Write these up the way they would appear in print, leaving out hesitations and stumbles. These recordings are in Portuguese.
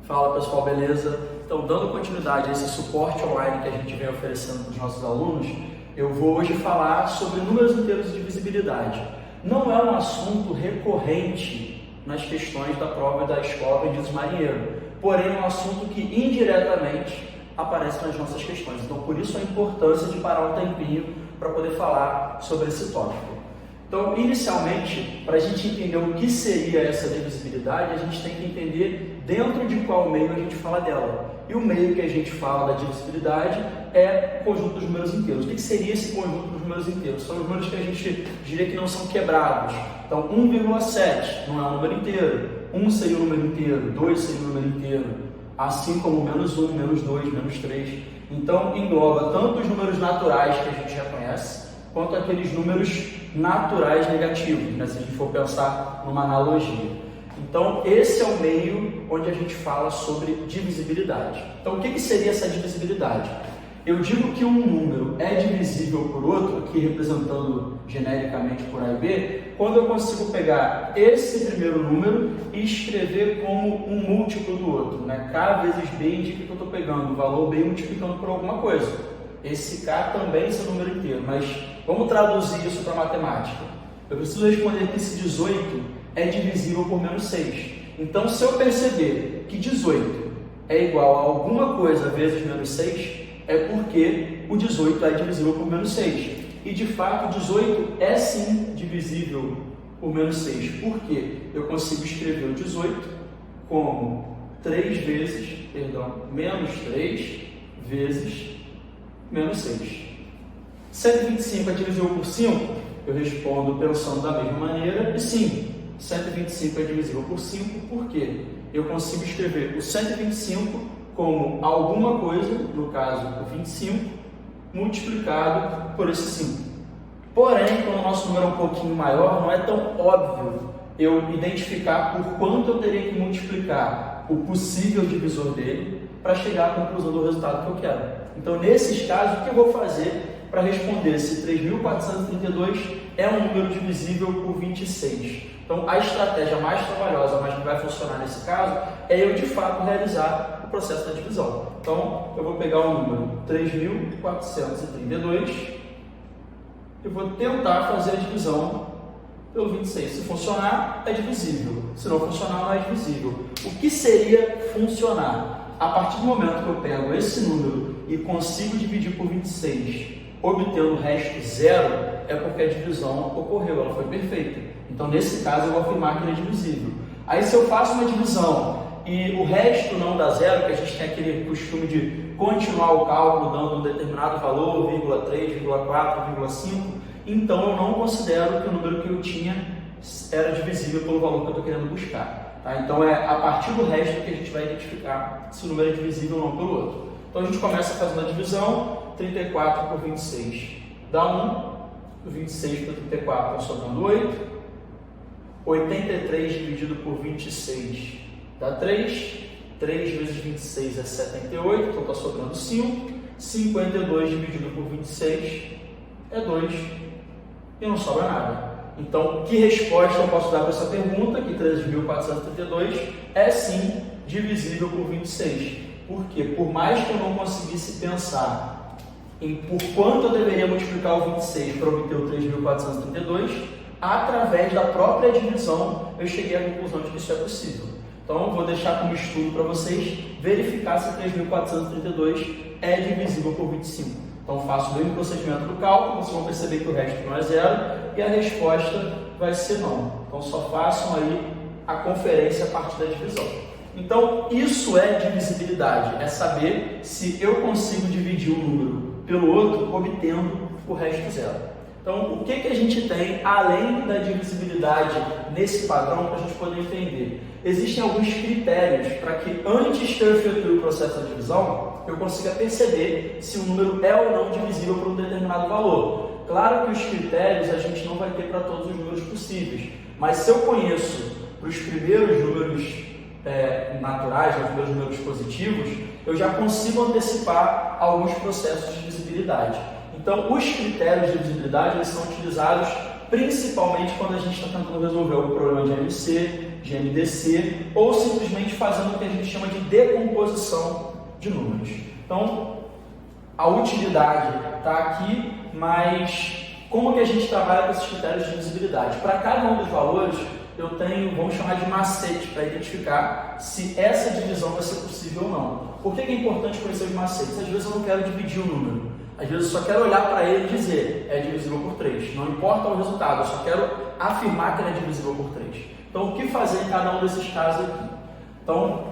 Fala pessoal, beleza? Então, dando continuidade a esse suporte online que a gente vem oferecendo para os nossos alunos, eu vou hoje falar sobre números inteiros de divisibilidade. Não é um assunto recorrente nas questões da prova da escola Benedito Marinheiro, porém é um assunto que indiretamente aparece nas nossas questões. Então, por isso a importância de parar um tempinho para poder falar sobre esse tópico. Então, inicialmente, para a gente entender o que seria essa divisibilidade, a gente tem que entender dentro de qual meio a gente fala dela. E o meio que a gente fala da divisibilidade é o conjunto dos números inteiros. O que seria esse conjunto dos números inteiros? São os números que a gente diria que não são quebrados. Então, 1,7 não é um número inteiro. 1 seria um número inteiro, 2 seria um número inteiro, assim como menos 1, menos 2, menos 3. Então, engloba tanto os números naturais que a gente já conhece, quanto aqueles números naturais negativos, né? Se a gente for pensar numa analogia. Então, esse é o meio onde a gente fala sobre divisibilidade. Então, o que seria essa divisibilidade? Eu digo que um número é divisível por outro, aqui representando genericamente por A e B, quando eu consigo pegar esse primeiro número e escrever como um múltiplo do outro, né? K vezes B indica que eu estou pegando o valor B multiplicando por alguma coisa. Esse K também é um número inteiro, mas vamos traduzir isso para matemática. Eu preciso responder que esse 18 é divisível por menos 6. Então, se eu perceber que 18 é igual a alguma coisa vezes menos 6, é porque o 18 é divisível por menos 6. E, de fato, 18 é sim divisível por menos 6. Por quê? Eu consigo escrever o 18 como 3 vezes, menos 3 vezes menos 6. 125 é divisível por 5? Eu respondo pensando da mesma maneira, e sim, 125 é divisível por 5, por quê? Eu consigo escrever o 125 como alguma coisa, no caso o 25, multiplicado por esse 5. Porém, quando o nosso número é um pouquinho maior, não é tão óbvio eu identificar por quanto eu teria que multiplicar o possível divisor dele para chegar à conclusão do resultado que eu quero. Então, nesses casos, o que eu vou fazer para responder se 3.432 é um número divisível por 26? Então, a estratégia mais trabalhosa, mas que vai funcionar nesse caso, é eu, de fato, realizar o processo da divisão. Então, eu vou pegar o número 3.432 e vou tentar fazer a divisão pelo 26. Se funcionar, é divisível. Se não funcionar, não é divisível. O que seria funcionar? A partir do momento que eu pego esse número e consigo dividir por 26, obtendo o resto zero, é porque a divisão ocorreu, ela foi perfeita. Então, nesse caso, eu vou afirmar que ele é divisível. Aí, se eu faço uma divisão e o resto não dá zero, que a gente tem aquele costume de continuar o cálculo dando um determinado valor, 0,3, 0,4, 0,5, então eu não considero que o número que eu tinha era divisível pelo valor que eu estou querendo buscar. Tá? Então, é a partir do resto que a gente vai identificar se o número é divisível ou não pelo outro. Então, a gente começa fazendo a divisão, 34 por 26 dá 1, 26 por 34 está sobrando 8, 83 dividido por 26 dá 3, 3 vezes 26 é 78, então está sobrando 5, 52 dividido por 26 é 2 e não sobra nada. Então, que resposta eu posso dar para essa pergunta? Que 13.432 é sim divisível por 26. Por quê? Por mais que eu não conseguisse pensar em por quanto eu deveria multiplicar o 26 para obter o 3.432, através da própria divisão, eu cheguei à conclusão de que isso é possível. Então, eu vou deixar como estudo para vocês verificar se 3.432 é divisível por 25. Então, faço o mesmo procedimento do cálculo, vocês vão perceber que o resto não é zero e a resposta vai ser não. Então, só façam aí a conferência a partir da divisão. Então, isso é divisibilidade, é saber se eu consigo dividir um número pelo outro, obtendo o resto zero. Então, o que a gente tem além da divisibilidade nesse padrão para a gente poder entender? Existem alguns critérios para que antes que eu efetue o processo da divisão, eu consiga perceber se o número é ou não divisível por um determinado valor. Claro que os critérios a gente não vai ter para todos os números possíveis, mas se eu conheço para os primeiros números naturais, os meus números positivos, eu já consigo antecipar alguns processos de divisibilidade. Então, os critérios de divisibilidade eles são utilizados principalmente quando a gente está tentando resolver algum problema de MC, de MDC, ou simplesmente fazendo o que a gente chama de decomposição de números. Então, a utilidade está aqui, mas como que a gente trabalha com esses critérios de divisibilidade? Para cada um dos valores, eu tenho, vamos chamar de macete, para identificar se essa divisão vai ser possível ou não. Por que é importante conhecer os macetes? Às vezes eu não quero dividir o número. Às vezes eu só quero olhar para ele e dizer, é divisível por 3. Não importa o resultado, eu só quero afirmar que ele é divisível por 3. Então, o que fazer em cada um desses casos aqui? Então,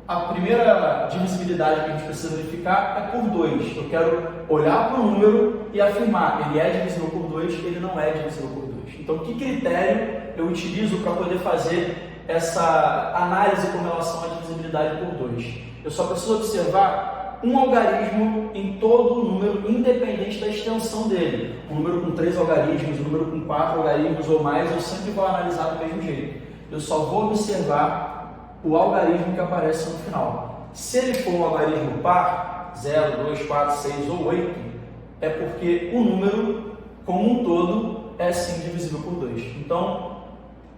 a primeira divisibilidade que a gente precisa verificar é por 2. Eu quero olhar para o número e afirmar, ele é divisível por 2, ele não é divisível por 2. Então, que critério eu utilizo para poder fazer essa análise com relação à divisibilidade por 2? Eu só preciso observar um algarismo em todo o número, independente da extensão dele. Um número com 3 algarismos, um número com 4 algarismos ou mais, eu sempre vou analisar do mesmo jeito. Eu só vou observar o algarismo que aparece no final. Se ele for um algarismo par, 0, 2, 4, 6 ou 8, é porque o número, como um todo, é sim divisível por 2. Então,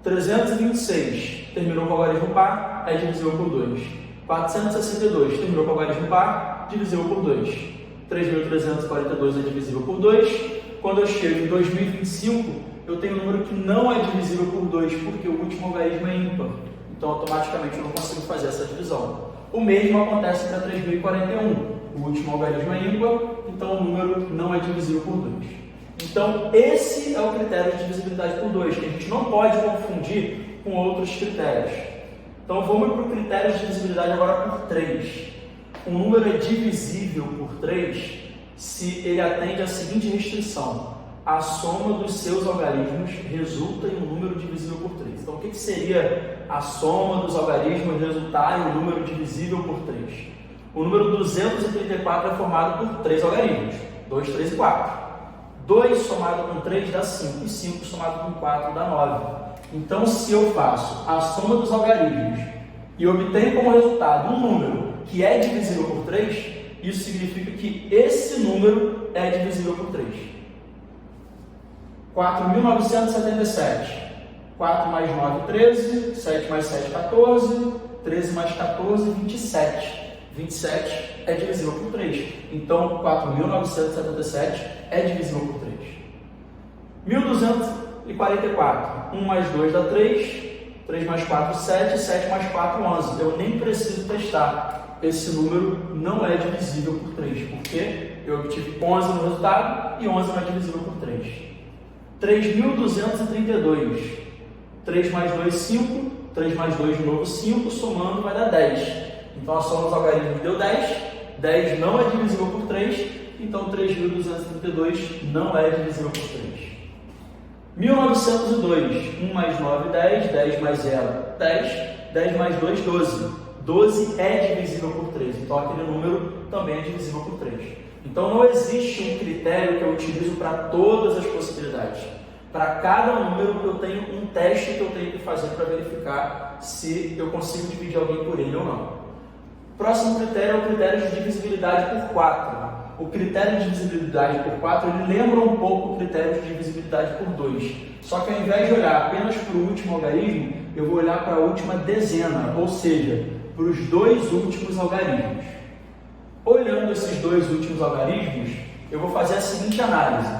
326 terminou com o algarismo par, é divisível por 2. 462 terminou com o algarismo par, divisível por 2. 3.342 é divisível por 2. Quando eu chego em 2025, eu tenho um número que não é divisível por 2, porque o último algarismo é ímpar. Então, automaticamente, eu não consigo fazer essa divisão. O mesmo acontece para 3041. O último algarismo é ímpar, então o número não é divisível por 2. Então, esse é o critério de divisibilidade por 2, que a gente não pode confundir com outros critérios. Então, vamos para o critério de divisibilidade agora por 3. Um número é divisível por 3 se ele atende à seguinte restrição: a soma dos seus algarismos resulta em um número divisível por 3. Então, o que seria a soma dos algarismos resultar em um número divisível por 3? O número 234 é formado por 3 algarismos, 2, 3 e 4. 2 somado com 3 dá 5, e 5 somado com 4 dá 9. Então, se eu faço a soma dos algarismos e obtenho como resultado um número que é divisível por 3, isso significa que esse número é divisível por 3. 4.977. 4 mais 9, 13. 7 mais 7, 14. 13 mais 14, 27. 27 é divisível por 3. Então, 4.977 é divisível por 3. 1.244. 1 mais 2 dá 3. 3 mais 4, 7. 7 mais 4, 11. Eu nem preciso testar. Esse número não é divisível por 3, porque eu obtive 11 no resultado e 11 não é divisível por 3. 3.232. 3 mais 2, 5. 3 mais 2 de novo, 5. Somando vai dar 10. Então, a soma dos algarismos deu 10. 10 não é divisível por 3. Então, 3.232 não é divisível por 3. 1902. 1 mais 9, 10. 10 mais 0, 10. 10 mais 2, 12. 12 é divisível por 3. Então, aquele número também é divisível por 3. Então, não existe um critério que eu utilizo para todas as possibilidades. Para cada número, eu tenho um teste que eu tenho que fazer para verificar se eu consigo dividir alguém por ele ou não. Próximo critério é o critério de divisibilidade por 4. O critério de divisibilidade por 4 ele lembra um pouco o critério de divisibilidade por 2. Só que ao invés de olhar apenas para o último algarismo, eu vou olhar para a última dezena, ou seja, para os 2 últimos algarismos. Olhando esses 2 últimos algarismos, eu vou fazer a seguinte análise.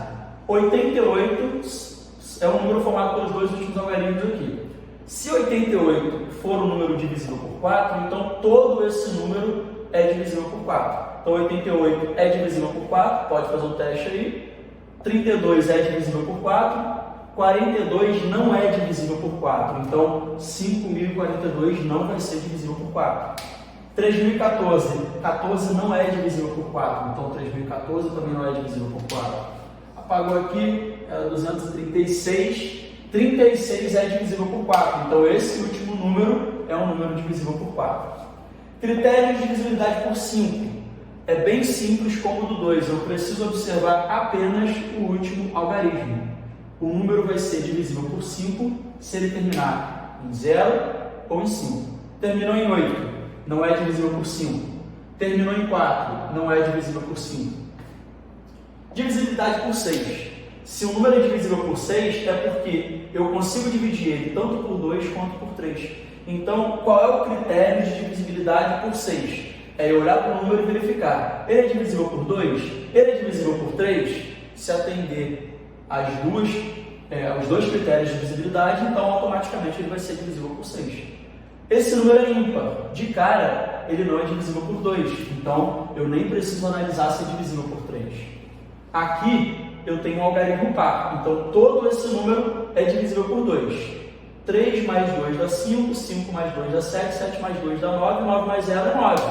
88 é um número formado pelos 2 últimos algarismos aqui. Se 88 for um número divisível por 4, então todo esse número é divisível por 4. Então 88 é divisível por 4, pode fazer o teste aí. 32 é divisível por 4. 42 não é divisível por 4. Então 5.042 não vai ser divisível por 4. 3.014. 14 não é divisível por 4. Então 3.014 também não é divisível por 4. Apagou aqui, 236. 36 é divisível por 4. Então, esse último número é um número divisível por 4. Critério de divisibilidade por 5. É bem simples como o do 2. Eu preciso observar apenas o último algarismo. O número vai ser divisível por 5 se ele terminar em 0 ou em 5. Terminou em 8, não é divisível por 5. Terminou em 4, não é divisível por 5. Divisibilidade por 6. Se o número é divisível por 6, é porque eu consigo dividir ele tanto por 2 quanto por 3. Então, qual é o critério de divisibilidade por 6? É eu olhar para o número e verificar. Ele é divisível por 2? Ele é divisível por 3? Se atender aos dois critérios de divisibilidade, então automaticamente ele vai ser divisível por 6. Esse número é ímpar. De cara, ele não é divisível por 2. Então, eu nem preciso analisar se é divisível por 3. Aqui, eu tenho um algarismo par. Então, todo esse número é divisível por 2. 3 mais 2 dá 5, 5 mais 2 dá 7, 7 mais 2 dá 9, 9 mais 0 é 9.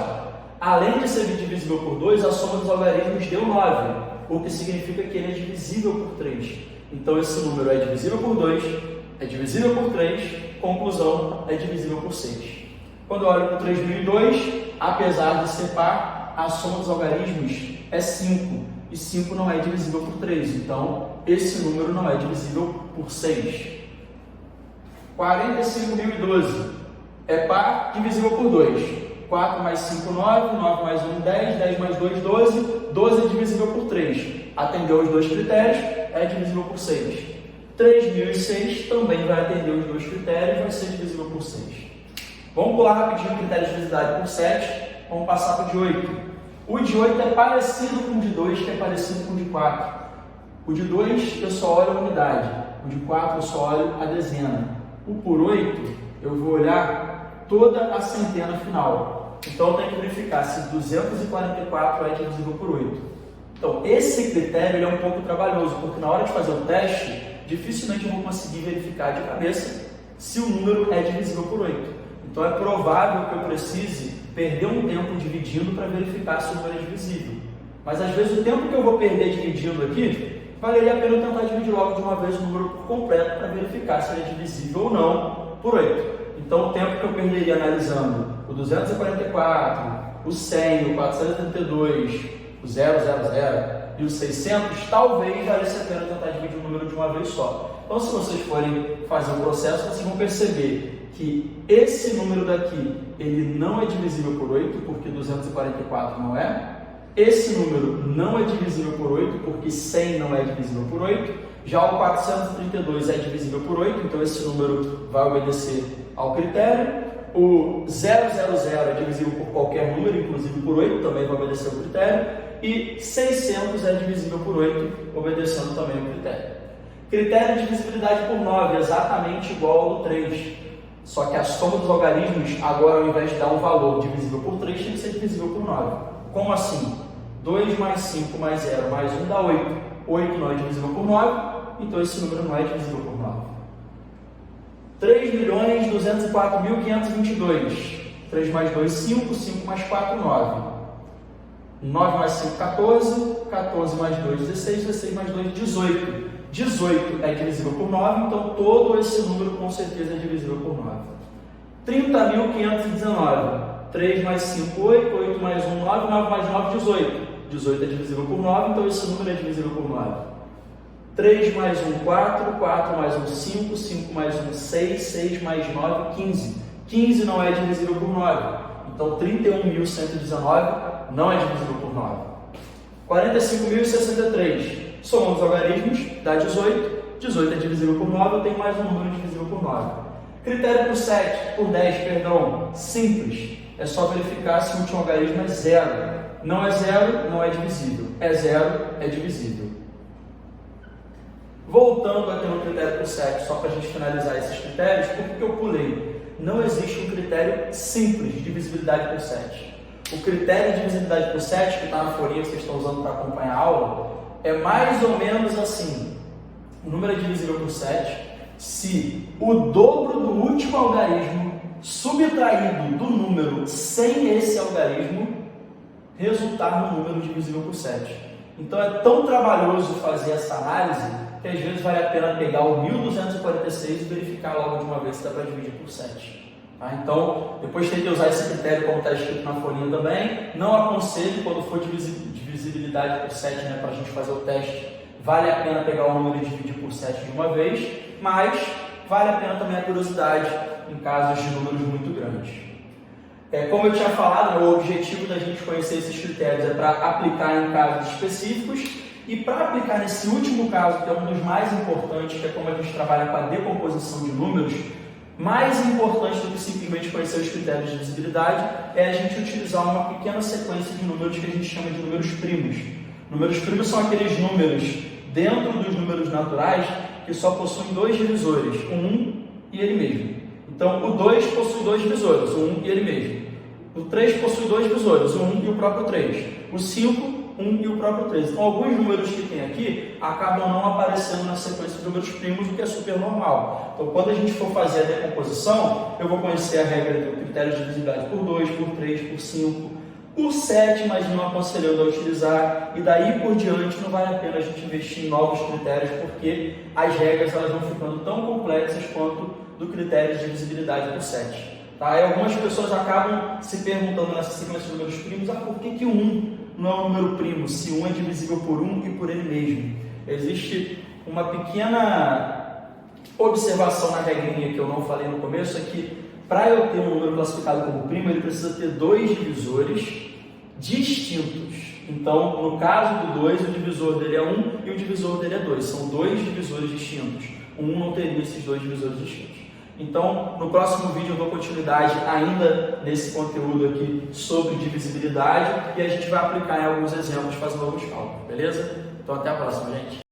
Além de ser divisível por 2, a soma dos algarismos deu 9, o que significa que ele é divisível por 3. Então, esse número é divisível por 2, é divisível por 3, conclusão, é divisível por 6. Quando eu olho para o 3002, apesar de ser par, a soma dos algarismos é 5, e 5 não é divisível por 3, então esse número não é divisível por 6. 45.012 é par, divisível por 2. 4 mais 5, 9, 9 mais 1, 10, 10 mais 2, 12, 12 é divisível por 3. Atendeu os dois critérios, é divisível por 6. 3.006 também vai atender os dois critérios, vai ser divisível por 6. Vamos pular rapidinho o critério de divisibilidade por 7, vamos passar para o de 8. O de 8 é parecido com o de 2, que é parecido com o de 4. O de 2 eu só olho a unidade, o de 4 eu só olho a dezena. O por 8 eu vou olhar toda a centena final. Então eu tenho que verificar se 244 é divisível por 8. Então esse critério ele é um pouco trabalhoso, porque na hora de fazer o teste, dificilmente eu vou conseguir verificar de cabeça se o número é divisível por 8. Então é provável que eu precise perder um tempo dividindo para verificar se o número é divisível. Mas às vezes o tempo que eu vou perder dividindo aqui, valeria a pena eu tentar dividir logo de uma vez o número por completo para verificar se ele é divisível ou não por 8. Então o tempo que eu perderia analisando o 244, o 100, o 432, o 000 e o 600, talvez valesse a pena tentar dividir o número de uma vez só. Então se vocês forem fazer o processo, vocês vão perceber que esse número daqui, ele não é divisível por 8, porque 244 não é. Esse número não é divisível por 8, porque 100 não é divisível por 8. Já o 432 é divisível por 8, então esse número vai obedecer ao critério. O 000 é divisível por qualquer número, inclusive por 8, também vai obedecer ao critério. E 600 é divisível por 8, obedecendo também ao critério. Critério de divisibilidade por 9, exatamente igual ao do 3. Só que a soma dos algarismos, agora ao invés de dar um valor divisível por 3, tem que ser divisível por 9. Como assim? 2 mais 5 mais 0 mais 1 dá 8. 8 não é divisível por 9, então esse número não é divisível por 9. 3.204.522. 3 mais 2, 5. 5 mais 4, 9. 9 mais 5, 14. 14 mais 2, 16. 16 mais 2, 18. 18 é divisível por 9, então todo esse número com certeza é divisível por 9. 30.519. 3 mais 5, 8. 8 mais 1, 9. 9 mais 9, 18. 18 é divisível por 9, então esse número é divisível por 9. 3 mais 1, 4. 4 mais 1, 5. 5 mais 1, 6. 6 mais 9, 15. 15 não é divisível por 9. Então 31.119 não é divisível por 9. 45.063. Somando os algarismos, dá 18. 18 é divisível por 9, eu tenho mais um número divisível por 9. Critério por 7, por 10, perdão, simples. É só verificar se o último algarismo é 0. Não é 0, não é divisível. É 0, é divisível. Voltando aqui no critério por 7, só para a gente finalizar esses critérios, por que eu pulei? Não existe um critério simples de divisibilidade por 7. O critério de divisibilidade por 7, que está na folhinha que vocês estão usando para acompanhar a aula, é mais ou menos assim. O número é divisível por 7 se o dobro do último algarismo subtraído do número sem esse algarismo resultar no número divisível por 7. Então é tão trabalhoso fazer essa análise que às vezes vale a pena pegar o 1246 e verificar logo de uma vez se dá para dividir por 7. Tá? Então, depois tem que usar esse critério como está escrito na folhinha também. Não aconselho quando for divisibilidade por 7, né, para a gente fazer o teste, vale a pena pegar o número e dividir por 7 de uma vez, mas vale a pena também a curiosidade em casos de números muito grandes. Como eu tinha falado, o objetivo da gente conhecer esses critérios é para aplicar em casos específicos E para aplicar nesse último caso, que é um dos mais importantes, que é como a gente trabalha com a decomposição de números, mais importante do que simplesmente conhecer os critérios de divisibilidade é a gente utilizar uma pequena sequência de números que a gente chama de números primos. Números primos são aqueles números dentro dos números naturais que só possuem dois divisores, o 1 e ele mesmo. Então, o 2 possui dois divisores, o 1 e ele mesmo. O 3 possui dois divisores, o 1 e o próprio 3. O 5, 1 e o próprio 3. Então, alguns números que tem aqui acabam não aparecendo na sequência de números primos, o que é super normal. Então, quando a gente for fazer a decomposição, eu vou conhecer a regra do critério de divisibilidade por 2, por 3, por 5, por 7, mas não aconselhando a utilizar, e daí por diante não vale a pena a gente investir em novos critérios, porque as regras elas vão ficando tão complexas quanto do critério de divisibilidade por 7. Tá? E algumas pessoas acabam se perguntando nessa sequência de números primos, por que o 1 não é um número primo, se 1 é divisível por 1 e por ele mesmo? Existe uma pequena observação na regrinha que eu não falei no começo, é que para eu ter um número classificado como primo, ele precisa ter dois divisores distintos. Então, no caso do 2, o divisor dele é 1 e o divisor dele é 2. São dois divisores distintos. O 1 não teria esses dois divisores distintos. Então, no próximo vídeo eu dou continuidade ainda nesse conteúdo aqui sobre divisibilidade e a gente vai aplicar em alguns exemplos fazendo alguns cálculos, beleza? Então, até a próxima, gente!